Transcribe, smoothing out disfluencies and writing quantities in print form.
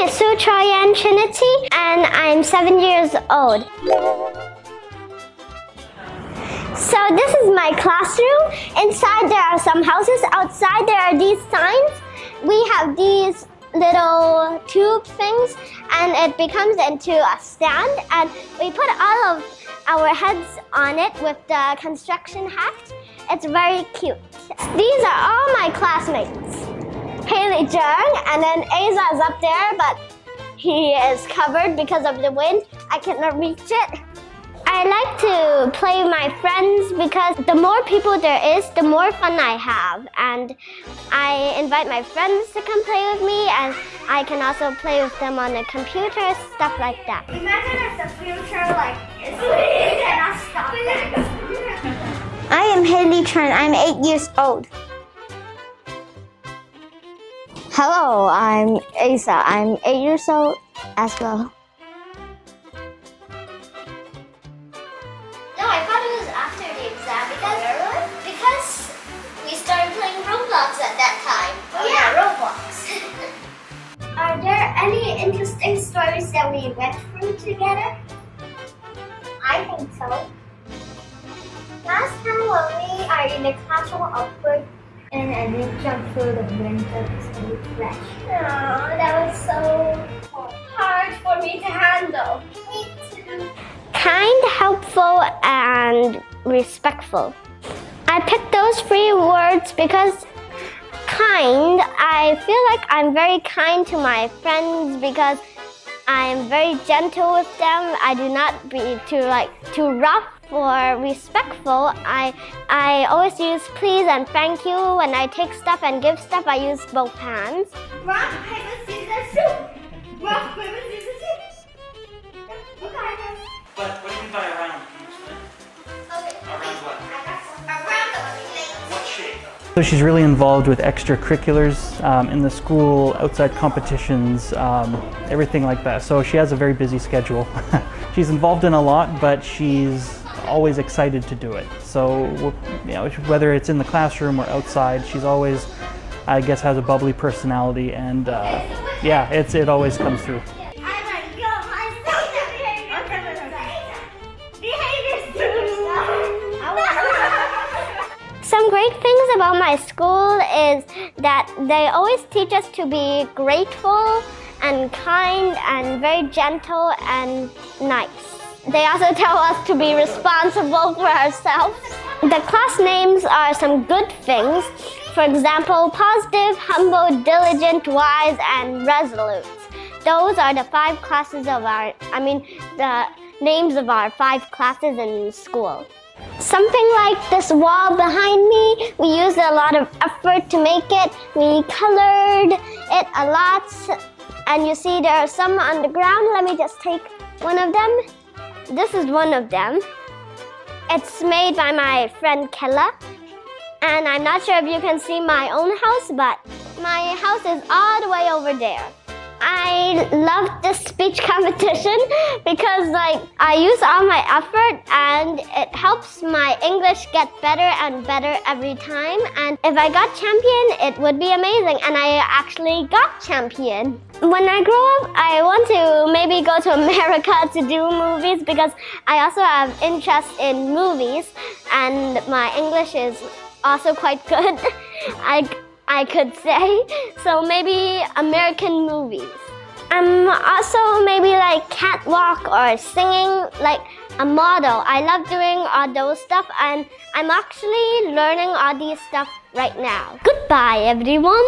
is Trinity, and I'm 7 years old. So this is my classroom. Inside there are some houses. Outside there are these signs. We have these little tube things, and it becomes into a stand, and we put all of our heads on it with the construction hat. It's very cute. These are all my classmates. Haley Jung, and then Asa is up there, but he is covered because of the wind. I cannot reach it. I like to play with my friends because the more people there is, the more fun I have. And I invite my friends to come play with me, and I can also play with them on the computer, stuff like that. Imagine if the future you cannot stop it. I am Haley Chen. I'm 8 years old. Hello, I'm Asa. I'm 8 years old as well. No, I thought it was after the exam because we started playing Roblox at that time. Oh yeah, Roblox. Are there any interesting stories that we went through together? I think so. Last time when we are in the classroom awkward and then jump through the window to flash. Oh, that was so hard for me to handle. Me too. Kind, helpful, and respectful. I picked those 3 words because kind, I feel like I'm very kind to my friends because I'm very gentle with them. I do not be too rough or respectful. I always use please and thank you. When I take stuff and give stuff, I use both hands. Rock, paper, scissors, shoot! Rock, paper, scissors, shoot! Okay. But what do you mean by around? Can you explain? Okay. Around what? Around the place. What shape? So she's really involved with extracurriculars in the school, outside competitions, everything like that. So she has a very busy schedule. She's involved in a lot, but she's always excited to do it. So whether it's in the classroom or outside, she's always, I guess, has a bubbly personality, and yeah, it always comes through. Some great things about my school is that they always teach us to be grateful and kind and very gentle and nice. They also tell us to be responsible for ourselves. The class names are some good things. For example, positive, humble, diligent, wise, and resolute. Those are the 5 classes of the names of our 5 classes in school. Something like this wall behind me, we used a lot of effort to make it. We colored it a lot, and you see there are some on the ground. Let me just take one of them. This is one of them. It's made by my friend Kella, and I'm not sure if you can see my own house, but my house is all the way over there. I love this speech competition because I use all my effort, and it helps my English get better and better every time. And if I got champion, it would be amazing, and I actually got champion. When I grow up, I want to maybe go to America to do movies because I also have interest in movies, and my English is also quite good. I could say. So maybe American movies. I'm also maybe like catwalk or singing, like a model. I love doing all those stuff, and I'm actually learning all these stuff right now. Goodbye, everyone.